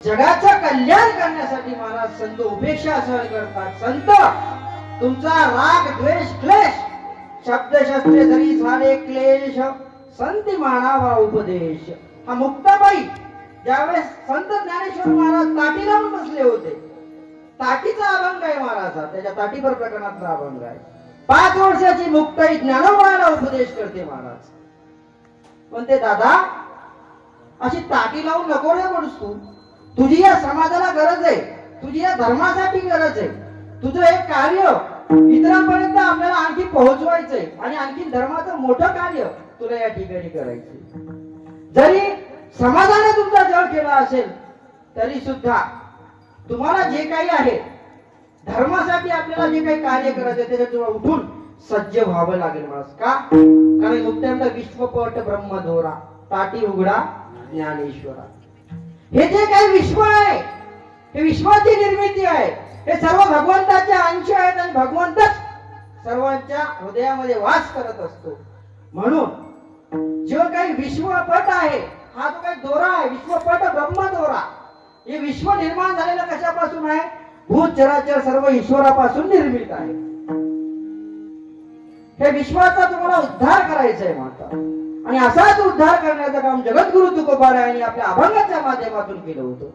जगाचं कल्याण करण्यासाठी महाराज संत उपेक्षा सहन करतात. संत तुमचा राग द्वेष क्लेश शब्दशस्त्रे जरी झाले क्लेश संत मानावा उपदेश. हा मुक्ताबाई ज्यावेळेस संत ज्ञानेश्वर महाराज ताटी लावून बसले होते, ताटीचा अभंग आहे महाराजा, त्याच्या ताटीभर प्रकरणातला अभंग आहे. 5 वर्षाची मुक्ताई ज्ञानोबाला उपदेश करते महाराज. पण ते दादा अशी ताटी लावून नको रे बसू, तुझी या समाजाला गरज आहे, तुझी या धर्मासाठी गरज आहे, तुझं हे कार्य इतरांपर्यंत आपल्याला आणखी पोहोचवायचंय आणि आणखी धर्माचं मोठं कार्य तुला या ठिकाणी करायचंय. जरी समाजाने तुमचा जळ केला असेल तरी सुद्धा तुम्हाला जे काही आहे धर्मासाठी आपल्याला जे काही कार्य करायचं त्याच्यात उठून सज्ज व्हावं लागेल मला. का? कारण मुक्त्यांना विश्वपट ब्रह्मदोरा ताटी उघडा ज्ञानेश्वरा. हे जे काही विश्व आहे हे विश्वाची निर्मिती आहे, हे सर्व भगवंताचे अंश आहेत आणि भगवंतच सर्वांच्या हृदयामध्ये वास करत असतो. म्हणून जो काही विश्वपट आहे हा जो काही दोरा आहे विश्वपट ब्रह्मदोरा, हे विश्व निर्माण झालेलं कशापासून आहे? भूत चराचर सर्व ईश्वरापासून निर्मित आहे. हे विश्वाचा तुम्हाला उद्धार करायचा आहे माता, आणि असाच उद्धार करण्याचं काम जगद्गुरु तुकोबारायांनी आपल्या अभंगाच्या माध्यमातून केलं होतं.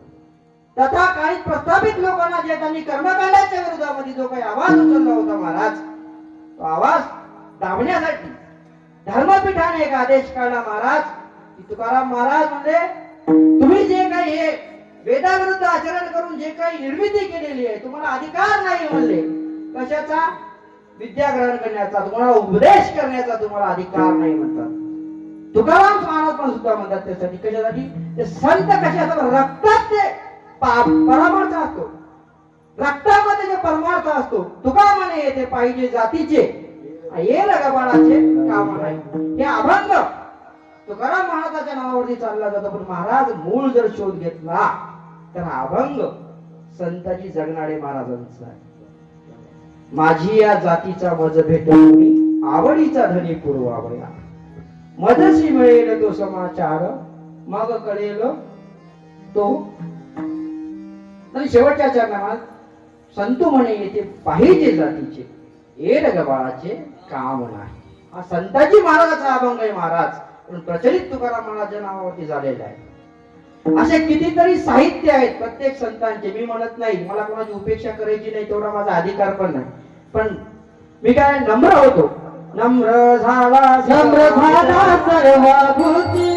तथा काही प्रस्थापित लोकांना जे त्यांनी कर्मकांडाच्या विरोधामध्ये जो काही आवाज उचलला होता महाराज, तो आवाज दाबण्यासाठी धर्मपीठाने एक आदेश काढला महाराज की तुकाराम महाराज म्हणजे तुम्ही जे काही हे वेदाविरुद्ध आचरण करून जे काही निर्मिती केलेली आहे तुम्हाला अधिकार नाही म्हणले. कशाचा? विद्या ग्रहण करण्याचा, तुम्हाला उपदेश करण्याचा तुम्हाला अधिकार नाही म्हणतात. तुकाराम महाराज पण सुद्धा म्हणतात त्यासाठी. कशासाठी? ते संत कशासाठी? रक्तात ते परमार्थ असतो, रक्तामध्ये जे परमार्थ असतो. तुका म्हणे ते पाहिजे जातीचे ये लगाबाळाचे काम नाही. हे अभंग तुकाराम महाराजाच्या नावावरती चालला जातो, पण महाराज मूळ जर शोध घेतला तर हा अभंग संताजी जगनाडे महाराजांचा आहे. माझी या जातीचा मज भेटून आवडीचा धनी पुरवावया, मजशी मिळेल तो समाचार मग कळेल तो. आणि शेवटच्या चरणात संतू म्हणे येथे पाहिजे जातीचे येड गबाळाचे काम नाही. हा संताजी महाराजाचा अभंग आहे महाराज, पण प्रचलित तुकाराम महाराजांच्या नावावरती झालेला आहे. असे कितीतरी साहित्य आहेत प्रत्येक संतांचे. मी म्हणत नाही मला कोणाची उपेक्षा करायची नाही, तेवढा माझा अधिकार पण नाही, पण मी काय नम्र होतो. नम्र झाला सर्व भूती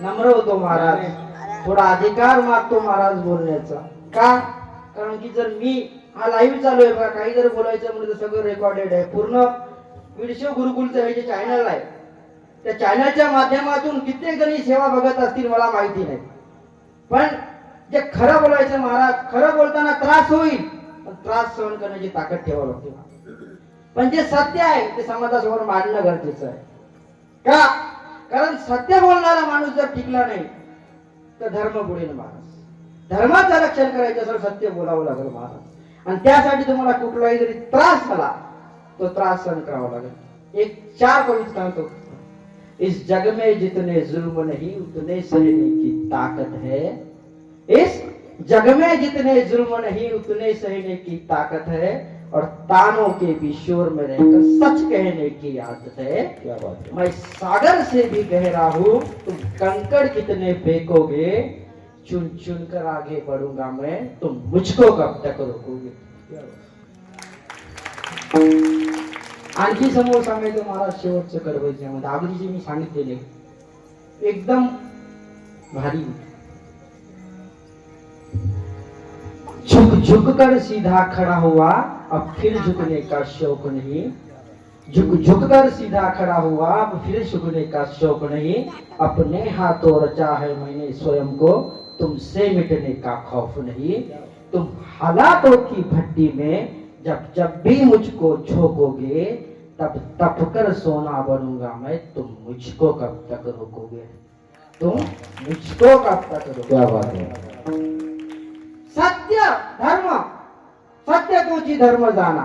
नम्र होतो महाराज. थोडा अधिकार मागतो महाराज बोलण्याचा. का? कारण की जर मी हा लाईव्ह चालू आहे बघा, काही जर बोलायचं म्हणजे सगळं रेकॉर्डेड आहे. पूर्ण विडशो गुरुकुलचं हे जे चॅनल आहे त्या चॅनलच्या माध्यमातून कित्येक जणी सेवा बघत असतील मला माहिती नाही, पण जे खरं बोलायचं महाराज, खरं बोलताना त्रास होईल पण त्रास सहन करण्याची ताकद ठेवावी लागते. पण जे सत्य आहे ते समाजासमोर मांडणं गरजेचं आहे. का? कारण सत्य बोलणारा माणूस जर टिकला नाही तर धर्म बुडेल महाराज. धर्माचं रक्षण करायचं असेल सत्य बोलावं लागेल महाराज, आणि त्यासाठी तुम्हाला कुठलाही जरी त्रास झाला तो त्रास सहन करावा लागेल. एक 4 कविता सांगतो. इस जग में जितने जुल्म नहीं उतने सहने की ताकत है, इस जग में जितने जुल्म नहीं उतने सहने की ताकत है और तानों के भी शोर में रहकर सच कहने की आदत है। क्या बात है। मैं सागर से भी गहरा हूँ, तुम कंकड़ कितने फेंकोगे, चुन चुन कर आगे बढ़ूंगा मैं, तुम मुझको कब तक रोकोगे। आणखी समोर सांगायचं मला शेवटचं कडवं मध्ये अगदी जे मी सांगितलेले एकदम भारी। झुक झुक कर सीधा खड़ा हुआ, अब फिर झुकने का शौक नहीं। झुक झुक कर सीधा खड़ा हुआ, अब फिर झुकने का शौक नहीं। अपने हाथों रचा है मैंने स्वयं को, तुमसे मिटने का खौफ नहीं। तुम हालातों की भट्टी में जब जब भी मुझको झोंकोगे, तब तप कर सोना बनूंगा मैं, तुम मुझको कब तक रोकोगे। तुम मुझको कब तक रोकोगे। क्या बात है। सत्य धर्म, सत्य तोची धर्म जाना।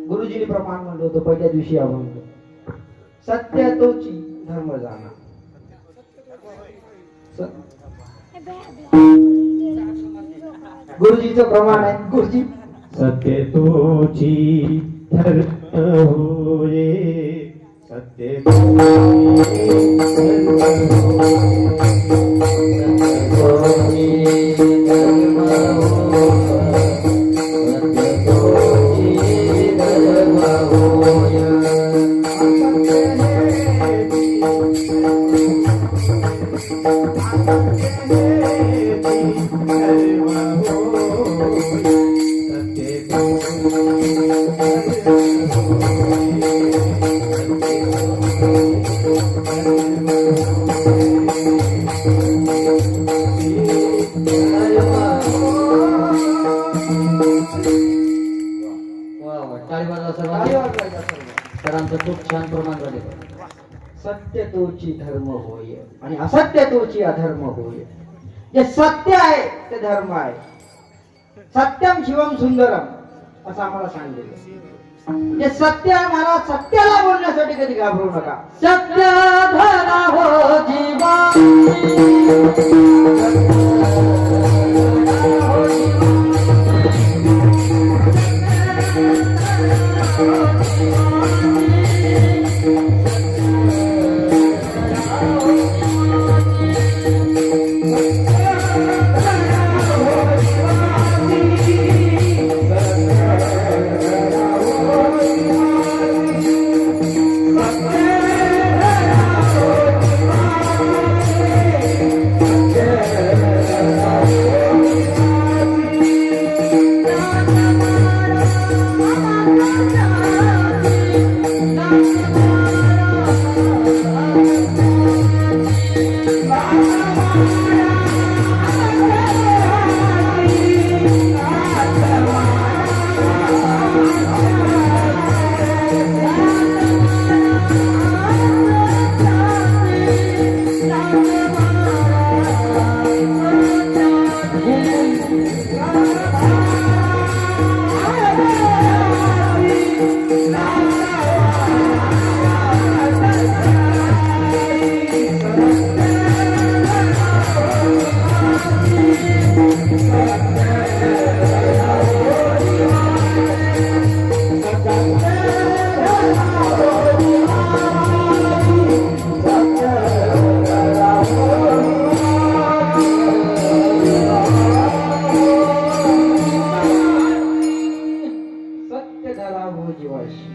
गुरुजीने प्रमाण म्हणलं होतं पहिल्या दिवशी अभंग, सत्य तोची धर्म जाना। गुरुजीचं प्रमाण आहे। गुरुजी सत्य तोची धर्म होये, सत्य तोची धर्म खूप छान प्रमाण झाले। सत्य तोची धर्म होय आणि असत्य तोची अधर्म होय। जे सत्य आहे ते धर्म आहे। सत्यम शिवम सुंदरम असं आम्हाला सांगितलं। जे सत्य आहे महाराज, सत्याला बोलण्यासाठी कधी घाबरू नका। सत्य धरा हो जीवा, सत्य धरा हो जीवाशी।